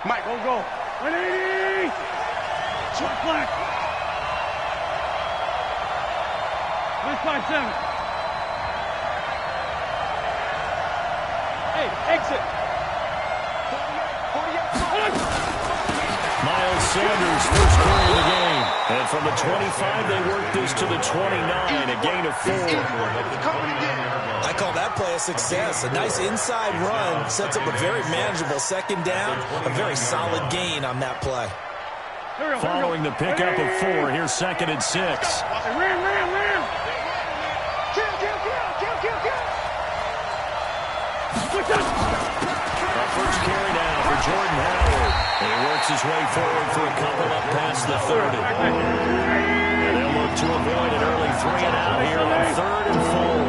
Mike, go. 180. Short flag. 157. Hey, exit. 48. Miles Sanders, first carry of the game. And from the 25, they work this to the 29, a gain of 4. I call that play a success. A nice inside run sets up a very manageable second down. A very solid gain on that play. Following the pickup of 4, here's second and 6. Ram. Kill. First carry now for Jordan Howard. And he works his way forward for a couple up past the 30. And they'll look to avoid an early 3 and out here on 3rd and 4.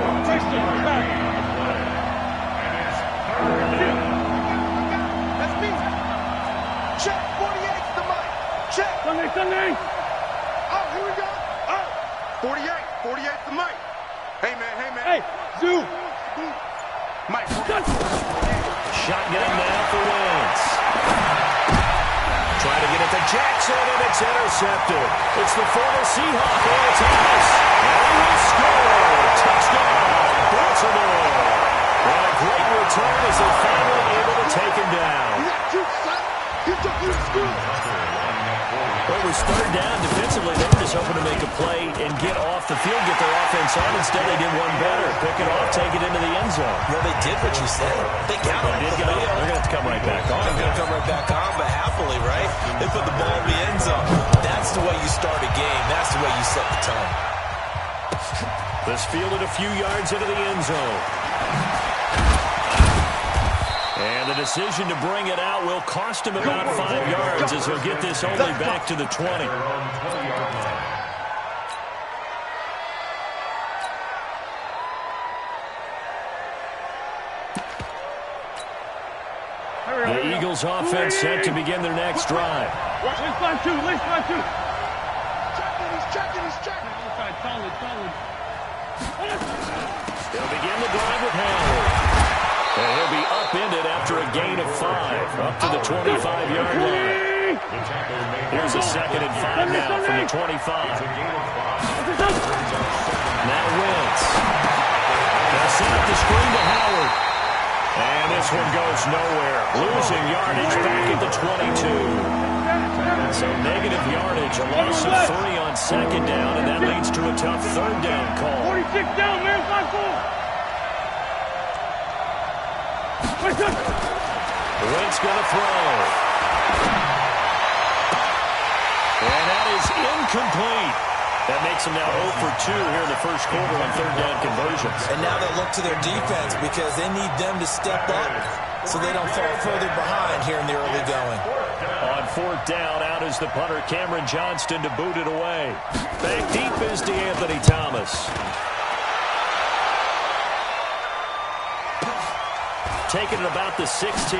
That's me. Check. 48's the mic. Check. Sunday. Oh, here we go. Oh. 48's the mic. Hey, man. Hey, Zoo. Mike. Shotgun now for Wentz. Trying to get it to Jackson, and it's intercepted. It's the former Seahawk, Earl Thomas. And he will score. Touchdown, Baltimore. And a great return as they finally able to take him down. Well, it was 3rd down defensively. They were just hoping to make a play and get off the field, get their offense on. Instead, they did one better. Pick it off, take it into the end zone. Well, they did what you said. They got it. They're going to have to come right back on. They're going to come right back on, but happily, right? They put the ball in the end zone. That's the way you start a game. That's the way you set the tone. This fielded a few yards into the end zone. And the decision to bring it out will cost him about 5 yards as he'll get this only back to the 20. The Eagles offense set to begin their next drive. Let's run two. He's checking. Solid. They'll begin the drive with Howard. And he'll be upended after a gain of 5, up to the 25-yard line. Here's a 2nd and 5 now from the 25. Now Wentz. They'll set up the screen to Howard. And this one goes nowhere. Losing yardage back at the 22. So negative yardage, a loss of 3 on 2nd down, and that leads to a tough 3rd down call. 46 down, man. 5-4. Wentz going to throw. And that is incomplete. That makes them now 0 for 2 here in the first quarter on 3rd down conversions. And now they'll look to their defense because they need them to step up so they don't fall further behind here in the early going. On 4th down, out is the punter Cameron Johnston to boot it away. Back deep is DeAnthony Thomas. Taking it about the 16.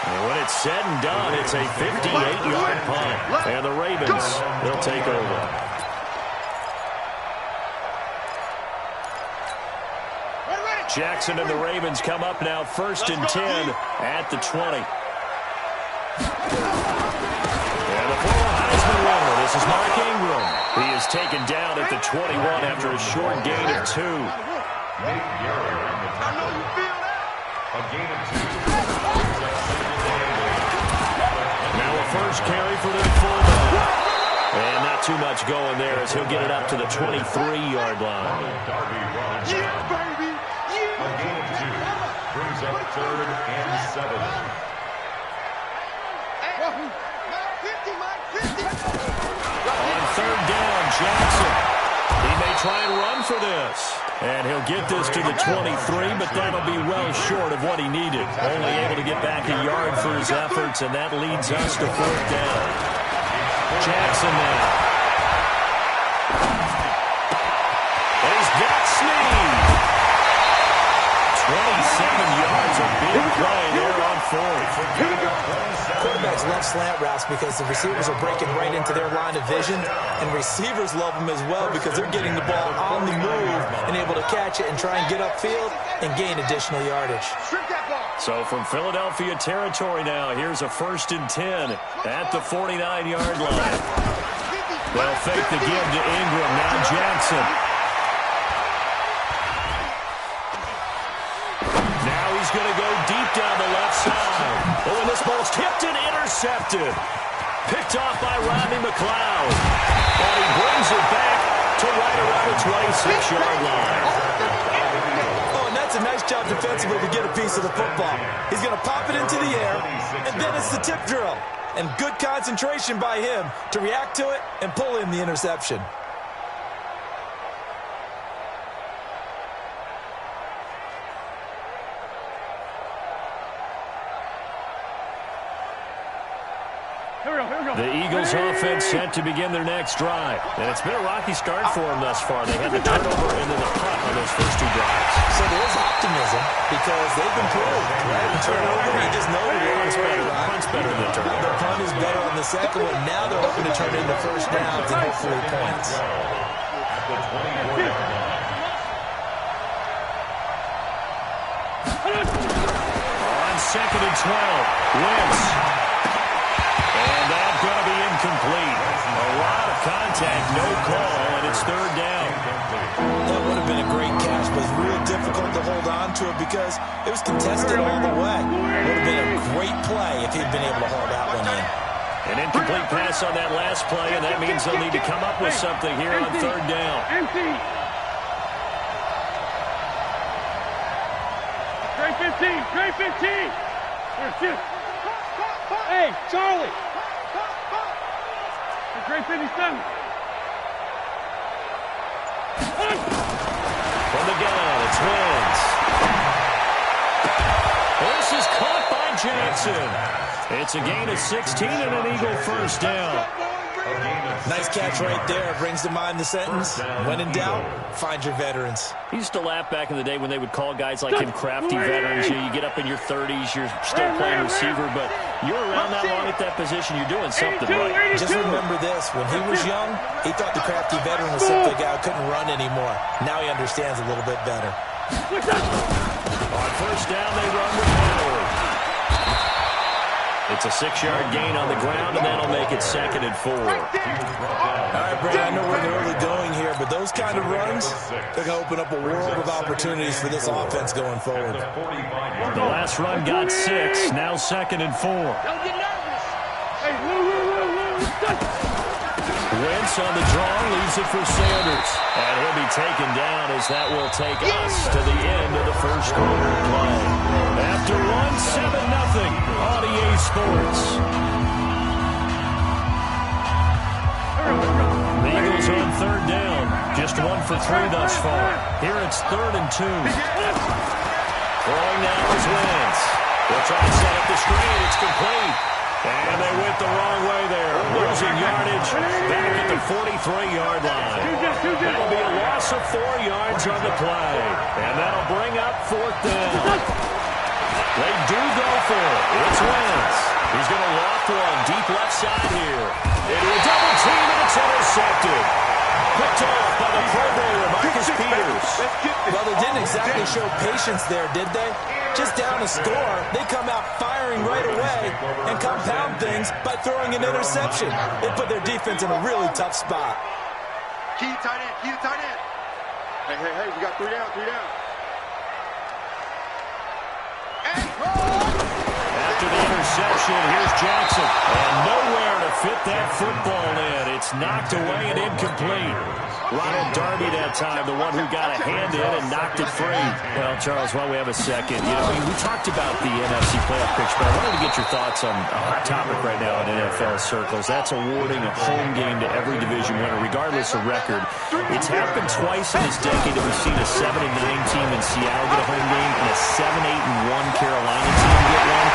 And when it's said and done, it's a 58-yard punt. And the Ravens, they'll take over. Jackson and the Ravens come up now 1st and 10 at the 20. And the former Heisman winner, this is Mark Ingram. He is taken down at the 21 after a short gain of 2. I know you feel that. A gain of 2. Now a first carry for their fullback. And not too much going there as he'll get it up to the 23-yard line. Yeah, baby. A gain of 2 brings up 3rd and 7. On 3rd down, Jackson. He may try and run for this. And he'll get this to the 23, but that'll be well short of what he needed. Only able to get back a yard for his efforts, and that leads us to 4th down. Jackson now. And he's got Snead. 27 yards, a big play there on 4th. Quarterbacks love slant routes because the receivers are breaking right into their line of vision, and receivers love them as well because they're getting the ball on the move and able to catch it and try and get upfield and gain additional yardage. So from Philadelphia territory now, here's a 1st and 10 at the 49-yard line. They'll fake the give to Ingram. Now Jackson. Now he's going to go deep down the left side. Oh, and this ball's tipped and intercepted. Picked off by Rodney McLeod. And he brings it back to right around the 26-yard line. Oh, and that's a nice job defensively to get a piece of the football. He's going to pop it into the air, and then it's the tip drill. And good concentration by him to react to it and pull in the interception. The Eagles offense set to begin their next drive. And it's been a rocky start for them thus far. They had the turnover and then the punt on those first 2 drives. So there is optimism because they've improved. Right? The turnover, you just know the punt's better. Punt's better than the turnover. The punt is better on the second one. Now they're hoping to turn into first downs and hopefully points. On 2nd and 12, Wentz. And that's going to be incomplete. A lot of contact, no call, and it's 3rd down. That would have been a great catch, but it's real difficult to hold on to it because it was contested all the way. Would have been a great play if he'd been able to hold that one in. An incomplete pass on that last play, and that means they'll need to come up with something here on 3rd down. Trey 15, Trey 15. Hey, Charlie. Trey 57. From the gun, it's Wentz. This is caught by Jackson. It's a gain of 16 and an Eagle 1st down. Nice catch right there. Brings to mind the sentence, when in doubt, find your veterans. He used to laugh back in the day when they would call guys like him crafty veterans. You get up in your 30s, you're still playing receiver, but you're around that long at that position, you're doing something right. Just remember this, when he was young, he thought the crafty veteran was simply a guy who couldn't run anymore. Now he understands a little bit better. On 1st down, they run with Howard. It's a 6-yard gain on the ground, and that'll make it 2nd and 4. All right, Brad, I know we're in the early going here, but those kind of runs, they're going to open up a world of opportunities for this offense going forward. The last run got 6, now 2nd and 4. Wentz on the draw, leaves it for Sanders. And he'll be taken down as that will take us to the end of the 1st quarter play. After 7-0 on EA Sports. The Eagles on 3rd down. Just 1 for 3 thus far. Here it's 3rd and 2. Throwing now is Wentz. They'll try to set up the screen. It's complete. And they went the wrong way there. Losing yardage back at the 43-yard line. That'll be a loss of 4 yards on the play. And that'll bring up 4th down. They do go for it. It's Wentz. He's going to loft one deep left side here. Into a double team, and it's intercepted. Picked off by the Pro Bowler, Marcus Peters. Well, they didn't exactly show patience there, did they? Just down a score, they come out firing right away and compound things by throwing an interception. They put their defense in a really tough spot. Key tight end, key tight end. Hey, we got 3 down, 3 down. After the interception, here's Jackson. And nowhere to fit that football in. It's knocked away and incomplete. Ronald Darby that time, the one who got a hand in and knocked it free. Well, Charles, while we have a second, we talked about the NFC playoff picture, but I wanted to get your thoughts on a hot topic right now in NFL circles. That's awarding a home game to every division winner, regardless of record. It's happened twice in this decade that we've seen a 7-9 team in Seattle get a home game and a 7-8-1 Carolina team get one.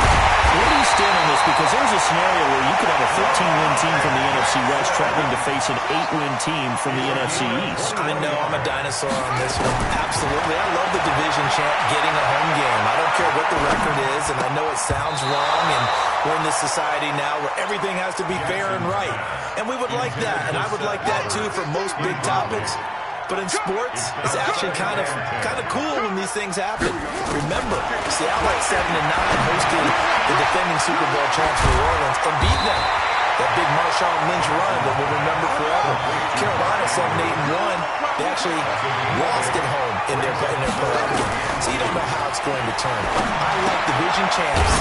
Where do you stand on this? Because there's a scenario where you could have a 13-win team from the NFC West traveling to face an 8-win team from the NFC East. I know I'm a dinosaur on this one. Absolutely. I love the division champ getting a home game. I don't care what the record is, and I know it sounds wrong, and we're in this society now where everything has to be fair and right. And we would like that, and I would like that too for most big topics. But in sports, it's actually kind of cool when these things happen. Remember, Seattle at 7-9 hosted the defending Super Bowl champs New Orleans and beat them. That big Marshawn Lynch run that we'll remember forever. Carolina 7-8-1. They actually lost at home in their playoff game. So you don't know how it's going to turn. I like division champs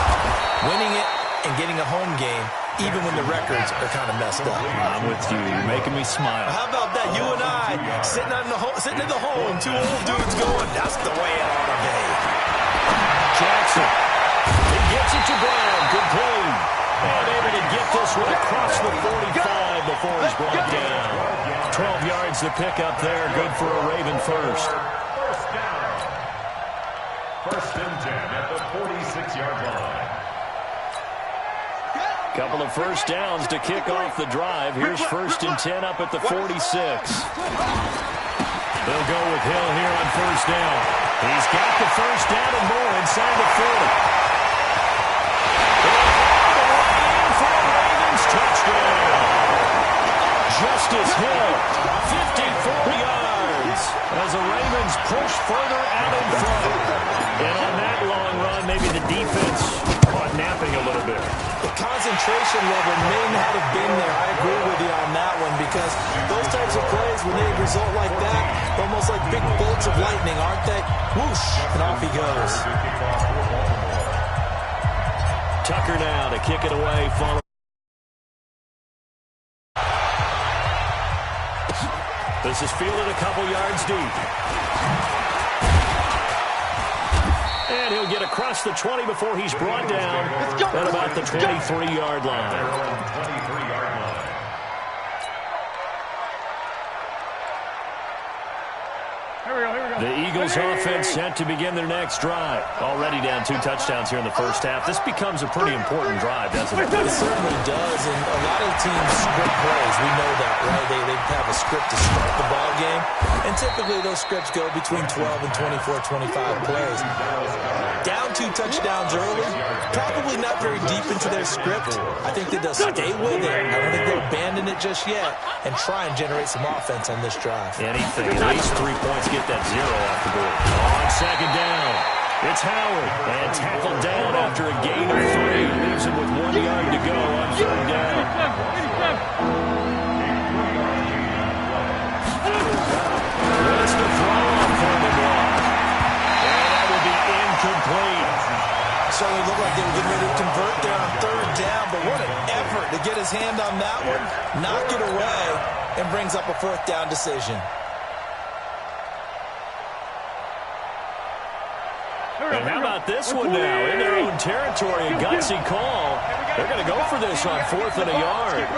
winning it and getting a home game, even when the records are kind of messed up. I'm with you. You're making me smile. How about that? You and I sitting in the home, two old dudes going, that's the way it ought to be. Jackson. He gets it to Brown. Good play. And able to get this one across the 45 before he's brought down. 12 yards to pick up there. Good for a Raven first. First down. First and 10 at the 46-yard line. Couple of first downs to kick off the drive. Here's first and 10 up at the 46. They'll go with Hill here on first down. He's got the first down and more inside the 40. Touchdown. Justice Hill, 54 yards as the Ravens push further out in front. And on that long run, maybe the defense caught napping a little bit. The concentration level may not have been there. I agree with you on that one because those types of plays, when they result like that, almost like big bolts of lightning, aren't they? Whoosh, and off he goes. Tucker now to kick it away, following. This is fielded a couple yards deep. And he'll get across the 20 before he's brought down at about the 23-yard line. The Eagles offense set to begin their next drive. Already down 2 touchdowns here in the first half. This becomes a pretty important drive, doesn't it? It certainly does, and a lot of teams script plays. We know that, right? They have a script to start the ball game, and typically those scripts go between 12 and 24, 25 plays. Down 2 touchdowns early, probably not very deep into their script. I think that they'll stay with it. I don't think they'll abandon it just yet and try and generate some offense on this drive. Anything, at least 3 points, get that 0 off the board. On second down, it's Howard. And tackled down after a gain of 3. Leaves him with 1 yard to go on third down. What's the throw on third and 1? And that will be incomplete. Certainly looked like they were getting ready to convert there on third down, but what an effort to get his hand on that one, knock it away, and brings up a fourth down decision. And how about this one now? In their own territory, a gutsy call. They're going to go for this on 4th and a yard.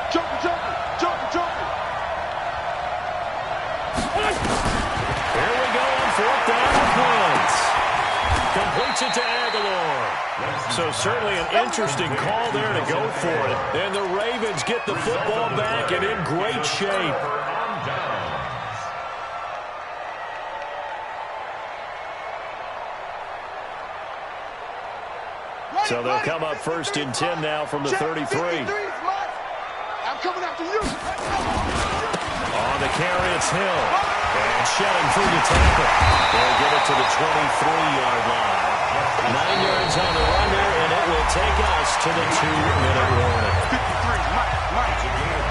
Here we go on 4th down and points. Completes it to Aguilar. So certainly an interesting call there to go for it. And the Ravens get the football back and in great shape. So they'll come up first and 10 now from the 33. I'm coming after you. On the carry, it's Hill. And shelling through the tackle. They'll get it to the 23-yard line. 9 yards on the run there, and it will take us to the 2-minute warning. 53,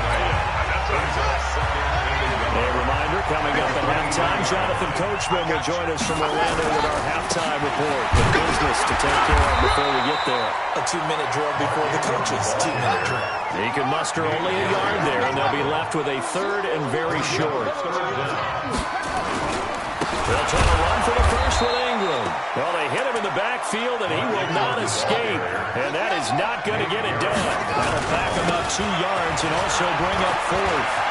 A reminder, coming up at halftime, Jonathan Coachman will join us from Orlando with our halftime report. The business to take care of before we get there. A 2-minute drill before the coaches' 2-minute drill. He can muster only a yard there, and they'll be left with a third and very short. They'll try to run for the first with Ingram. Well, they hit him in the backfield, and he will not escape. And that is not going to get it done. That'll back him up 2 yards and also bring up 4th.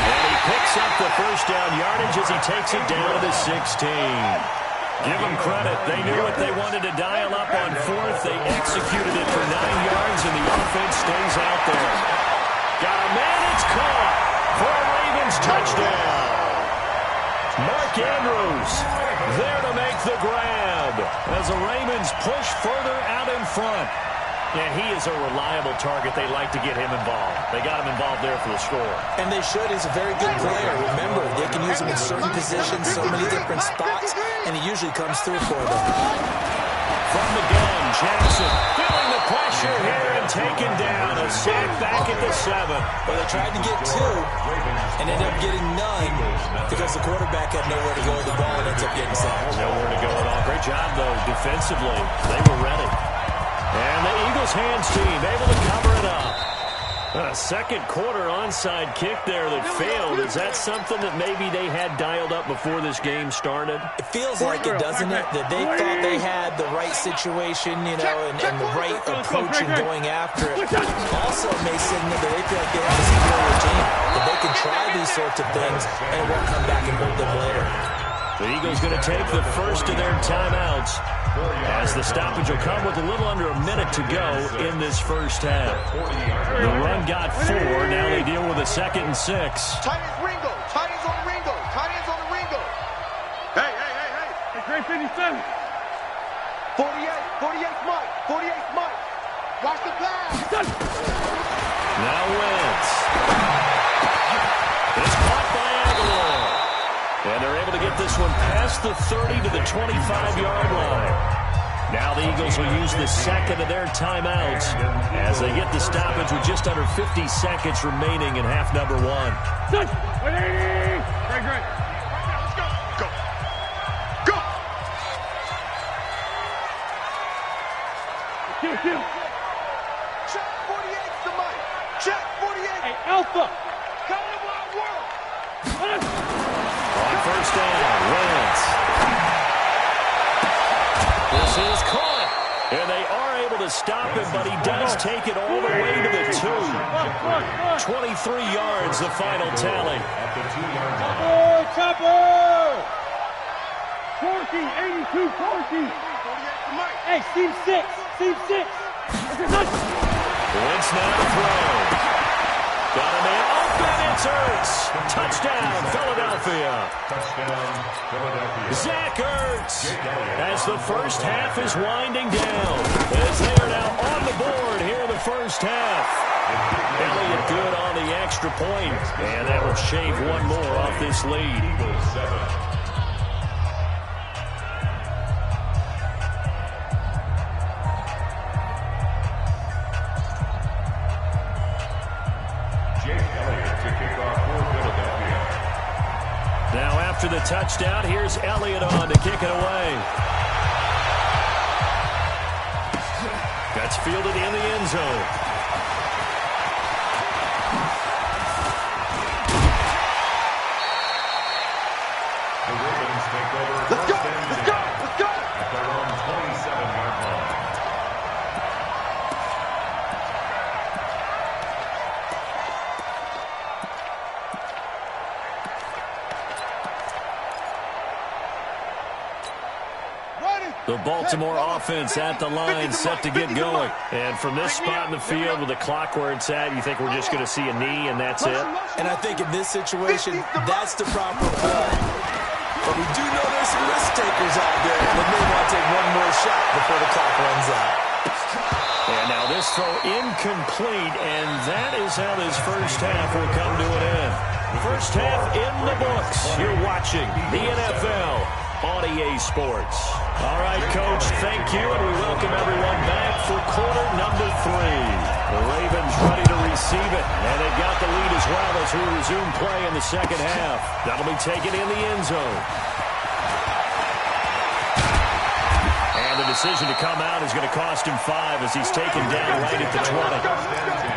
And he picks up the first down yardage as he takes it down to the 16. Give them credit. They knew what they wanted to dial up on 4th. They executed it for 9 yards, and the offense stays out there. Got a man, it's caught for a Ravens touchdown. Mark Andrews there to make the grab as the Ravens push further out in front. And he is a reliable target. They like to get him involved. They got him involved there for the score. And they should. He's a very good player. Remember, they can use him in certain positions, so many different spots, and he usually comes through for them. From the gun, Jackson feeling the pressure here and taken down. A sack back at the 7. Well, they tried to get 2 and ended up getting none because the quarterback had nowhere to go with the ball and ends up getting sacked. Nowhere to go at all. Great job, though, defensively. They were ready. And the Eagles hands team able to cover it up. A second quarter onside kick there that failed. Is that something that maybe they had dialed up before this game started? It feels like it, doesn't it? That they thought they had the right situation, you know, and the right approach in going after it. Also, it may signal that they feel like they have a superior team, that they can try these sorts of things and it won't come back and hurt them later. The Eagles going to take the first of their timeouts as the stoppage will come with a little under a minute to go in this first half. The run got 4. Now they deal with a 2nd and 6. Tight ends Ringo. Tight ends on the Ringo. Tight ends on the Ringo. Hey. Hey, great 57. 48 Mike. 48 Mike. Watch the pass. Now Wentz. It's caught by Aguilar. And they're able to get this one past the 30 to the 25-yard line. Now the Eagles will use the second of their timeouts as they get the stoppage with just under 50 seconds remaining in half number 1. Great. Let's go. Go. Kill. Check 48's the mic. Check 48. Hey, Alpha. Come to my world. On first down, Wentz. This is caught. And they are able to stop him, but he does take it all the way to the 2. 23 yards, the final tally. Chopper! Corky, 82, Corky. 48 the mic. Hey, Steve 6. Wentz now to throw. Got him in. Open, it's Ertz. Touchdown, Philadelphia. Zach Ertz, as the first half is winding down, as they are now on the board here in the first half. Elliott good on the extra point, and that will shave one more off this lead. Now after the touchdown, here's Elliott on to kick it away. That's fielded in the end zone. The Ravens take over. Let's go. At their own 27-yard line. The Baltimore offense at the line, set to get going. And from this spot in the field with the clock where it's at, you think we're just going to see a knee and that's it? And I think in this situation, that's the proper play. But we do know there's some risk takers out there that may want to take one more shot before the clock runs out. And now this throw incomplete, and that is how this first half will come to an end. First half in the books. You're watching the NFL on EA Sports. All right, Coach, thank you, and we welcome everyone back for quarter number 3. The Ravens ready to receive it, and they've got the lead as well as we resume play in the second half. That'll be taken in the end zone. And the decision to come out is going to cost him 5 as he's taken down right at the 20.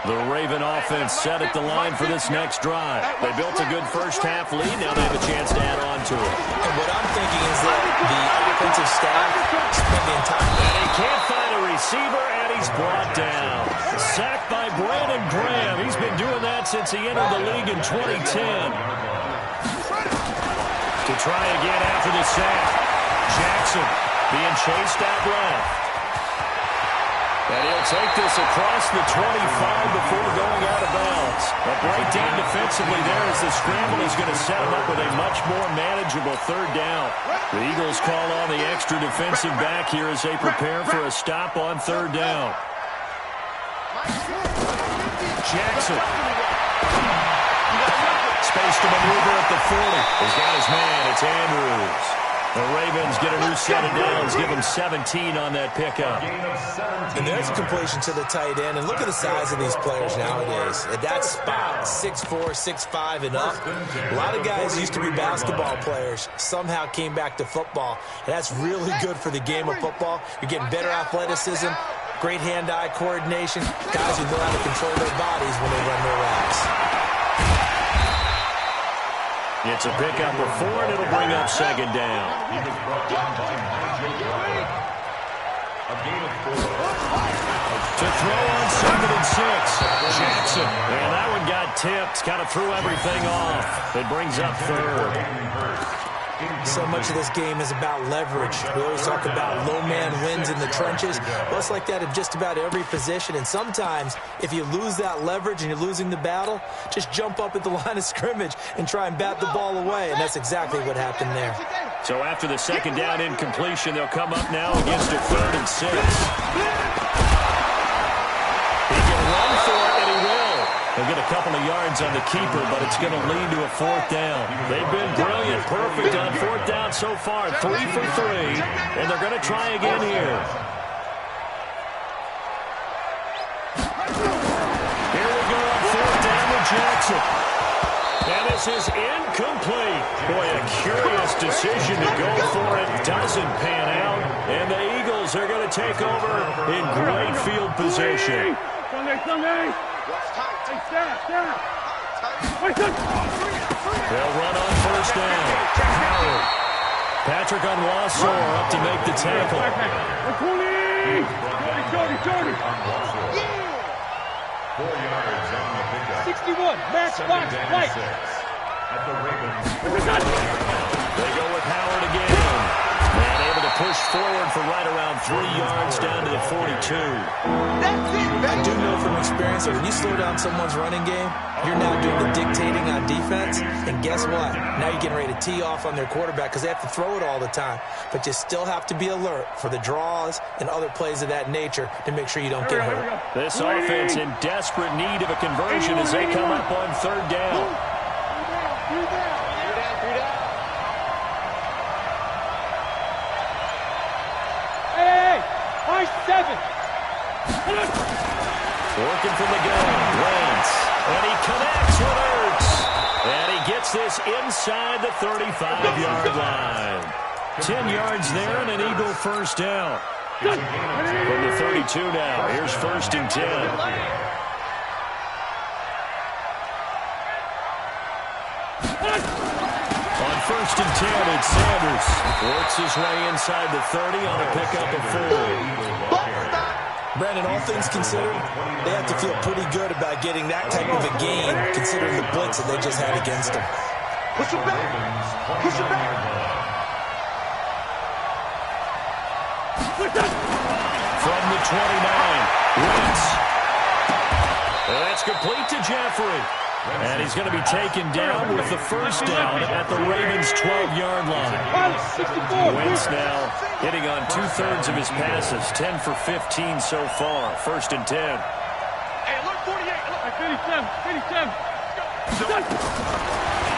The Raven offense set at the line for this next drive. They built a good first half lead. Now they have a chance to add on to it. And what I'm thinking is that the offensive staff spent the entire And he can't find a receiver, and he's brought down. Sacked by Brandon Graham. He's been doing that since he entered the league in 2010. To try again after the sack. Jackson being chased out left. And he'll take this across the 25 before going out of bounds. A breakdown defensively there as the scramble is going to set him up with a much more manageable third down. The Eagles call on the extra defensive back here as they prepare for a stop on third down. Jackson. Space to maneuver at the 40. He's got his man. It's Andrews. The Ravens get a new set of downs, give them 17 on that pickup. And there's a completion to the tight end. And look at the size of these players nowadays. At that spot, 6'4", 6'5", and up. A lot of guys used to be basketball players, somehow came back to football. And that's really good for the game of football. You're getting better athleticism, great hand-eye coordination, guys who know how to control their bodies when they run their routes. It's a pickup of 4, and it'll bring up second down. He was brought down by Nigel Bradley. A gain of 4. To throw on 2nd and 6. Jackson. And that one got tipped. Kind of threw everything off. It brings up 3rd. So much of this game is about leverage. We always talk about low man wins in the trenches. Well, it's like that in just about every position. And sometimes, if you lose that leverage and you're losing the battle, just jump up at the line of scrimmage and try and bat the ball away. And that's exactly what happened there. So after the second down incompletion, they'll come up now against a 3rd and 6. He can run for it, and he will. He'll get a couple of yards on the keeper, but it's going to lead to a 4th down. They've been brilliant, perfect on 4th down so far, 3 for 3, and they're going to try again here. Here we go on 4th down with Jackson. And this is incomplete. Boy, a curious decision to go for it. Doesn't pan out, and the Eagles are going to take over in great field position. Sunday. They'll run on 1st down. Patrick on Wassor up to make the tackle. 4 yards on the pickup. 61, Max Box, White. At the Ravens. They go with Howard again. And able to push forward for right around 3 yards down to the 42. I do know from experience that when you slow down someone's running game, you're now doing the dictating on defense. And guess what? Now you're getting ready to tee off on their quarterback because they have to throw it all the time. But you still have to be alert for the draws and other plays of that nature to make sure you don't get hurt. This offense in desperate need of a conversion as they come up on 3rd down. Working from the gun, Wentz, and he connects with Ertz, and he gets this inside the 35-yard line. 10 yards there and an Eagle 1st down. From the 32 now, here's 1st and 10. On 1st and 10, it's Sanders. Works his way inside the 30 on a pickup of 4. Brandon, all things considered, they have to feel pretty good about getting that type of a gain, considering the blitz that they just had against them. Push it back. Push it back. From the 29, Wentz. And that's complete to Jeffrey. And he's going to be taken down with the 1st down at the Ravens' 12-yard line. Wentz now hitting on 2/3 of his passes, 10 for 15 so far. 1st and 10. Hey, look, 48. Look. 57.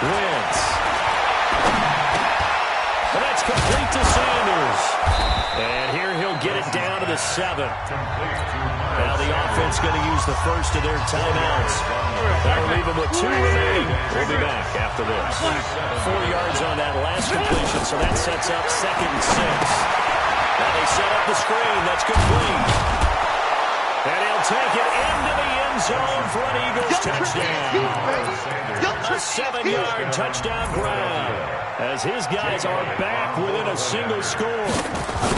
Wentz. And that's complete to Sanders. And here he'll get it down to the 7. Now the offense going to use the first of their timeouts. That'll leave them with 2 remaining. We'll be back after this. 4 yards on that last completion, so that sets up 2nd and 6. Now they set up the screen. That's complete. And he'll take it into the end zone for an Eagles touchdown. A 7-yard touchdown grab. as his guys are back within a single score.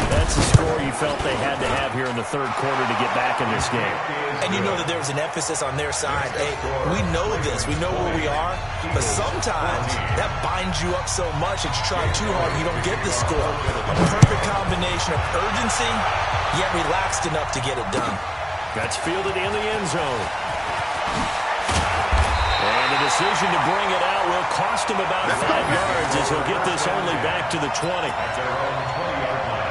That's the score you felt they had to have here in the third quarter to get back in this game. And you know that there was an emphasis on their side. Hey, we know this. We know where we are. But sometimes that binds you up so much that you try too hard and you don't get the score. A perfect combination of urgency, yet relaxed enough to get it done. That's fielded in the end zone. And the decision to bring it out will cost him about 5 yards as he'll get this only back to the 20. That's their own 20-yard line.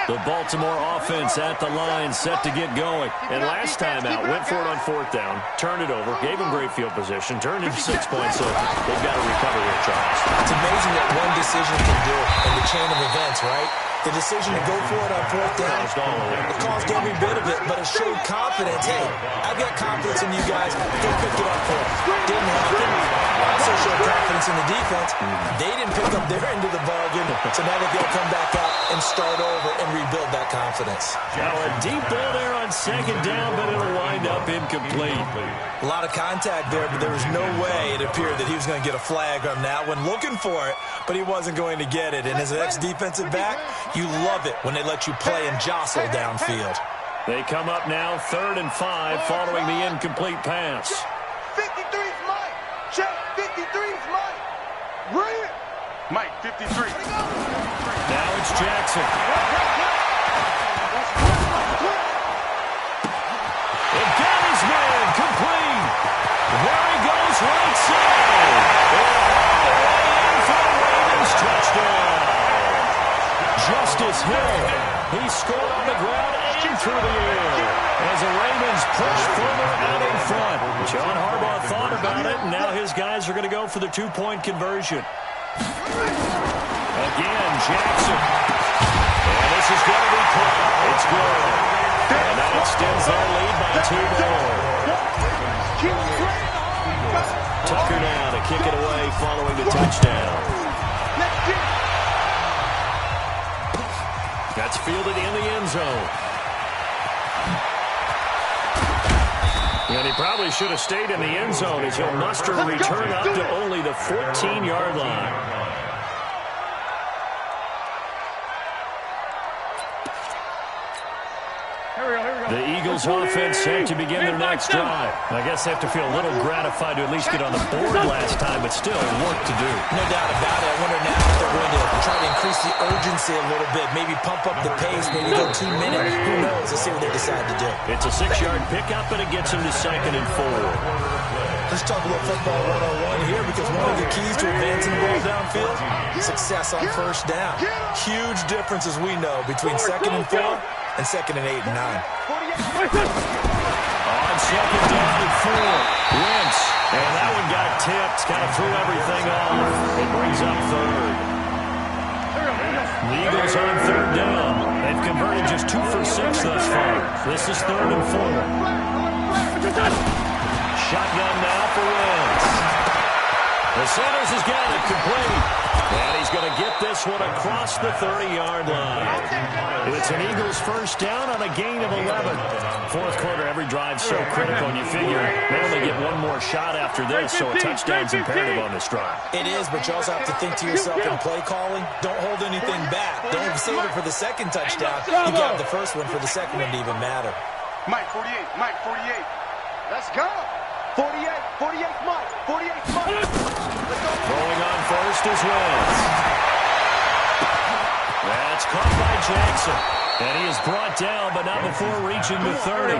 The Baltimore offense at the line, set to get going. And last time out, went for it on fourth down, turned it over, gave him great field position, turned into 6 points, so they've got to recover here, Charles. It's amazing what one decision can do in the chain of events, right? The decision to go for it on fourth down, it caused every bit of it, but it showed confidence. Hey, I've got confidence in you guys. Go pick it up for it. Didn't happen. Also showed confidence in the defense. They didn't pick up their end of the bargain, so now they've got to come back out and start over and rebuild that confidence. Now a deep ball there on second down, but it'll wind up incomplete. A lot of contact there, but there was no way it appeared that he was going to get a flag on that one. Looking for it, but he wasn't going to get it. And as an ex-defensive back, you love it when they let you play and jostle downfield. They come up now 3rd and 5 following the incomplete pass. 53's Mike. Check. 53's Mike. Brilliant. Mike, 53. Now it's Jackson. It got his man complete. There he goes, right side. And for the Ravens touchdown. Justice Hill. He scored on the ground and through the air as the Ravens push further out in front. John Harbaugh thought about it, and now his guys are going to go for the 2-point conversion. Again, Jackson. And this is going to be caught. It's good. And that extends their lead by 2 more. Tucker now to kick it away following the touchdown. That's fielded in the end zone. And he probably should have stayed in the end zone as he'll muster a return up to only the 14-yard line. The Eagles offense set to begin their next drive. I guess they have to feel a little gratified to at least get on the board last time, but still work to do. No doubt about it. I wonder now if they're going to try to increase the urgency a little bit, maybe pump up the pace, maybe go 2 minutes. Who knows? Let's see what they decide to do. It's a 6-yard pickup, and it gets him to 2nd and 4. Let's talk a little football 101 here, because one of the keys to advancing the ball downfield, success on first down. Huge difference, as we know, between 2nd and 4 and 2nd and 8 and 9. On 2nd down and 4, Wentz, and that one got tipped, kind of threw everything off. It brings up 3rd. The Eagles on 3rd down. They've converted just 2 for 6 thus far. This is 3rd and 4. Shotgun now for Wentz. The Sanders has got it complete. And he's going to get this one across the 30-yard line. It's an Eagles first down on a gain of 11. Fourth quarter, every drive so critical, and you figure they only get one more shot after this, so a touchdown's imperative on this drive. It is, but you also have to think to yourself in play calling, don't hold anything back. Don't save it for the second touchdown. You got the first one for the second one to even matter. Mike, 48. Mike, 48. Let's go. 48. 48, Mike. 48, Mike. Going on first is Wentz. That's caught by Jackson. And he is brought down, but not before reaching the 30. A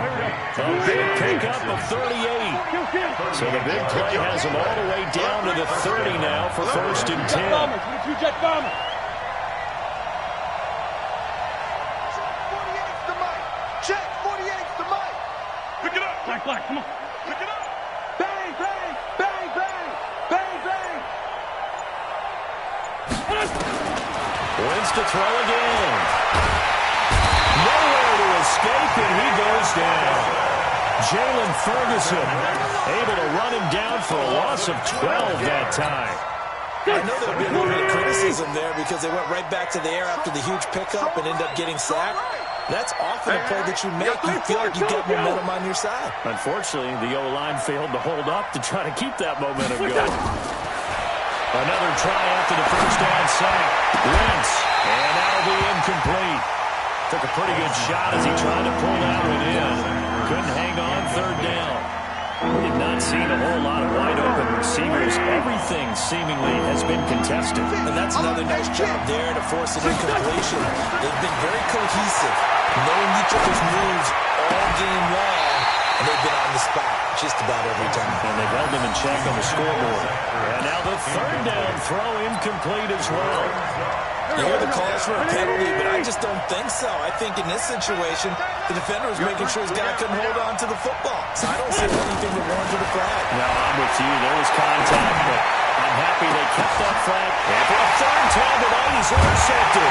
big pickup of 38. So the big play has him all the way down to the 30 now for 1st and 10. Check, 48's the mic. Pick it up. Black, come on. Pick it up. Bang, bang, bang, bang, bang, bang. Wentz to throw again. Nowhere to escape, and he goes down. Jalen Ferguson able to run him down for a loss of 12 that time. I know there'll be a little bit of criticism there because they went right back to the air after the huge pickup and ended up getting sacked. That's often a play that you make. You feel like you got momentum on your side. Unfortunately, the O-line failed to hold up to try to keep that momentum going. Another try after the first down sack. Wentz, and that'll be incomplete. Took a pretty good shot as he tried to pull that one in. Couldn't hang on third down. We have not seen a whole lot of wide-open receivers. Everything seemingly has been contested. And that's another nice job there to force an incompletion. They've been very cohesive, knowing each other's moves all game long, and they've been on the spot just about every time. And they've held them in check on the scoreboard. And now the third down throw incomplete as well. You hear the calls for a penalty, but I just don't think so. I think in this situation, the defender was making sure his guy couldn't hold on to the football. So I don't see anything to warrant a flag. No, I'm with you. There was contact, but I'm happy they kept that flag. And for a third time tonight, he's intercepted.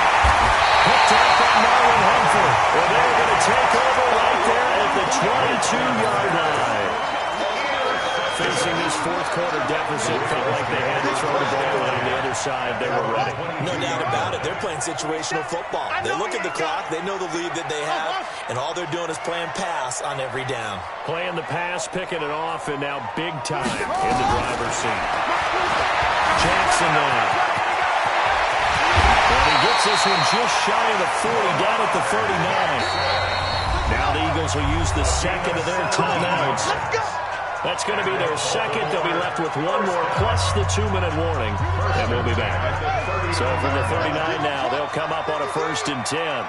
Picked up by Marlon Humphrey. And they're going to take over right there at the 22-yard line. Facing this fourth-quarter deficit, felt like they had to throw the ball, and on the other side, they were ready. No doubt about it. They're playing situational football. They look at the clock. They know the lead that they have, and all they're doing is playing pass on every down. Playing the pass, picking it off, and now big time in the driver's seat. Jackson now. And he gets this one just shy of the 40, down at the 39. Now the Eagles will use the second of their timeouts. That's going to be their second. They'll be left with one more, plus the 2-minute warning, and we'll be back. So from the 39 now, they'll come up on a 1st and 10.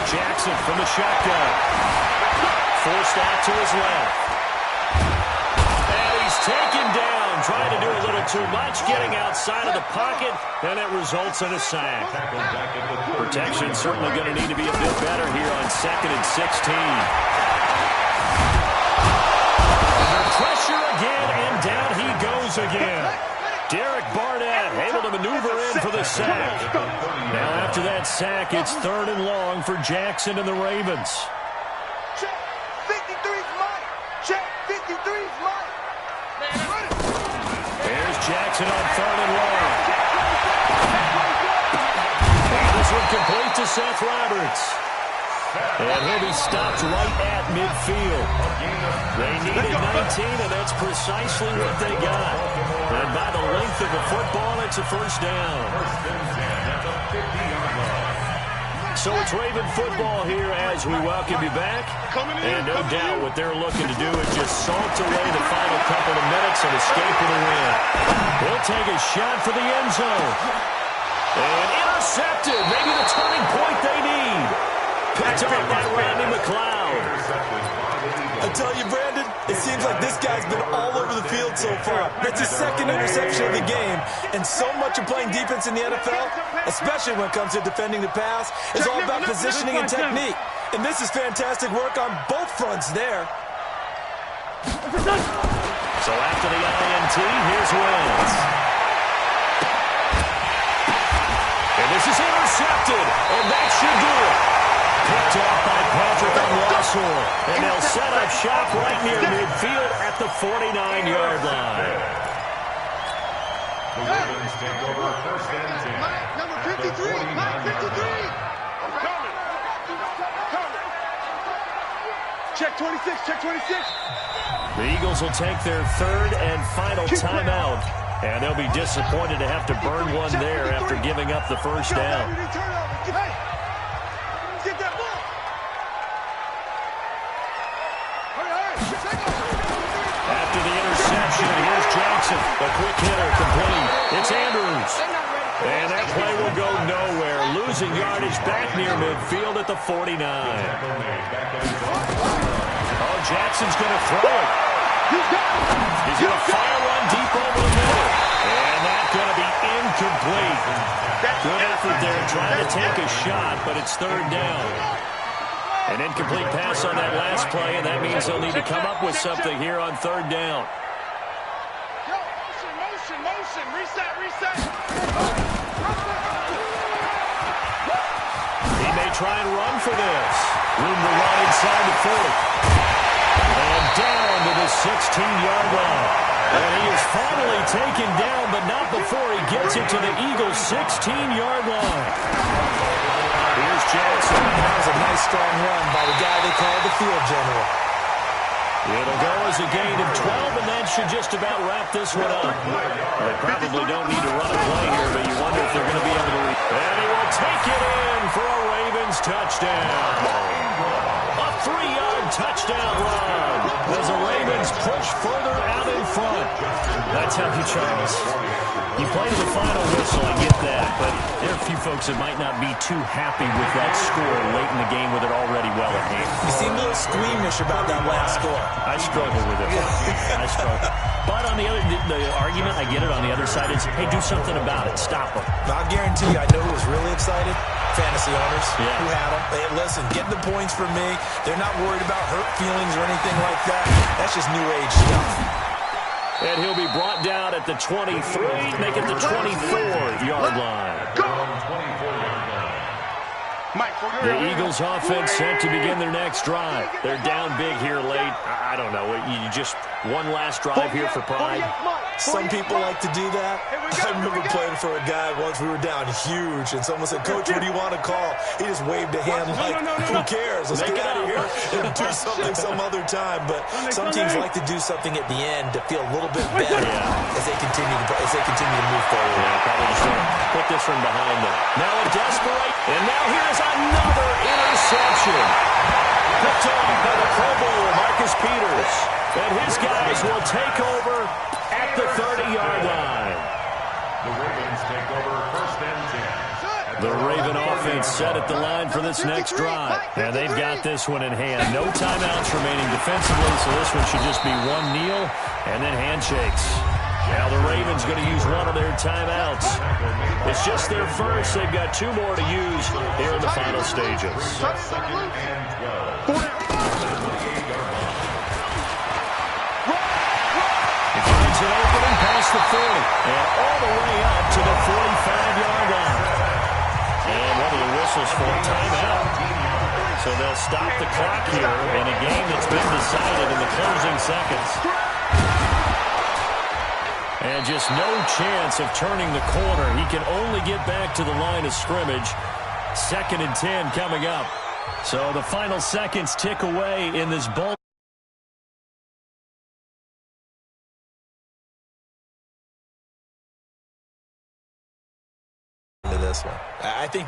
Jackson from the shotgun. Forced out to his left. And he's taken down. Trying to do a little too much, getting outside of the pocket, and it results in a sack. Protection certainly going to need to be a bit better here on 2nd and 16. Under pressure again, and down he goes again. Derek Barnett able to maneuver in for the sack. Now after that sack, it's 3rd and long for Jackson and the Ravens. Check, 53's mine. Check, 53's mine. Jackson on 3rd and long. And this one complete to Seth Roberts. And he'll be stopped right at midfield. They needed 19, and that's precisely what they got. And by the length of the football, it's a 1st down. So it's Raven football here as we welcome you back. And no doubt what they're looking to do is just salt away the final couple of minutes and escape with a win. They'll take a shot for the end zone. And intercepted. Maybe the turning point they need. Picked up by Randy McLeod. I tell you, Brandon, it seems like this guy's been all over the field so far. That's his 2nd interception of the game. And so much of playing defense in the NFL, especially when it comes to defending the pass, is all about positioning and technique. And this is fantastic work on both fronts there. So after the INT, here's Wentz. And this is intercepted. And that should do it. Picked off by Patrick Onwuasor. And they'll set up shop right near midfield at the 49-yard line. The Ravens take over 1st and 10. Mike, number 53. Mike, 53. I'm coming. Check 26. Check 26. The Eagles will take their 3rd and final timeout. And they'll be disappointed to have to burn one there after giving up the 1st down. Get that ball. After the interception, here's Jackson. A quick hitter complete. It's Andrews. And that play will go nowhere. Losing yardage back near midfield at the 49. Oh, Jackson's going to throw it. He's going to fire one deep over the middle. And that's going to be incomplete. Good effort there trying to take a shot, but it's 3rd down. An incomplete pass on that last play, and that means they'll need to come up with something here on 3rd down. Motion. Reset. He may try and run for this. Room to run inside the 40. And down to the 16-yard line. And he is finally taken down, but not before he gets it to the Eagles' 16-yard line. Here's Jackson. That was a nice, strong run by the guy they call the field general. It'll go as a gain of 12, and that should just about wrap this one up. They probably don't need to run a play here, but you wonder if they're going to be able to. And he will take it in for a Ravens touchdown. A 3-yard touchdown run as the Ravens push further out in front. That's how you, Charles. You play to the final whistle, I get that, but there are a few folks that might not be too happy with that score late in the game with it already well at hand. You seem a little squeamish about that last score. I struggle with it. I struggle. But on the argument, I get it, on the other side is, hey, do something about it. Stop them. I guarantee you, I know who was really excited. Fantasy owners who had them. Hey, listen, get the points for me. They're not worried about hurt feelings or anything like that. That's just new age stuff. And he'll be brought down at the 23, make it the 24-yard line. The Eagles offense set to begin their next drive. They're down big here late. I don't know. You just one last drive here for pride. Some people like to do that. I remember playing for a guy once. We were down huge, and someone said, "Coach, what do you want to call?" He just waved a hand like, "Who cares? Let's get out of here and do something some other time." But some teams like to do something at the end to feel a little bit better as they continue to move forward. Yeah, probably just want to put this one behind them. Now a desperate, and now here's another interception. Picked off by the Pro Bowler, Marcus Peters. And his guys will take over at the 30-yard line. The Ravens take over first and 10. The Raven offense set at the line for this next drive. And they've got this one in hand. No timeouts remaining defensively, so this one should just be one kneel and then handshakes. Now the Ravens going to use one of their timeouts. It's just their first. They've got 2 more to use here in the final stages. An opening past the 40 and all the way up to the 45-yard line. And one of the whistles for a timeout. So they'll stop the clock here in a game that's been decided in the closing seconds. And just no chance of turning the corner. He can only get back to the line of scrimmage. 2nd and 10 coming up. So the final seconds tick away in this ball. This one. I think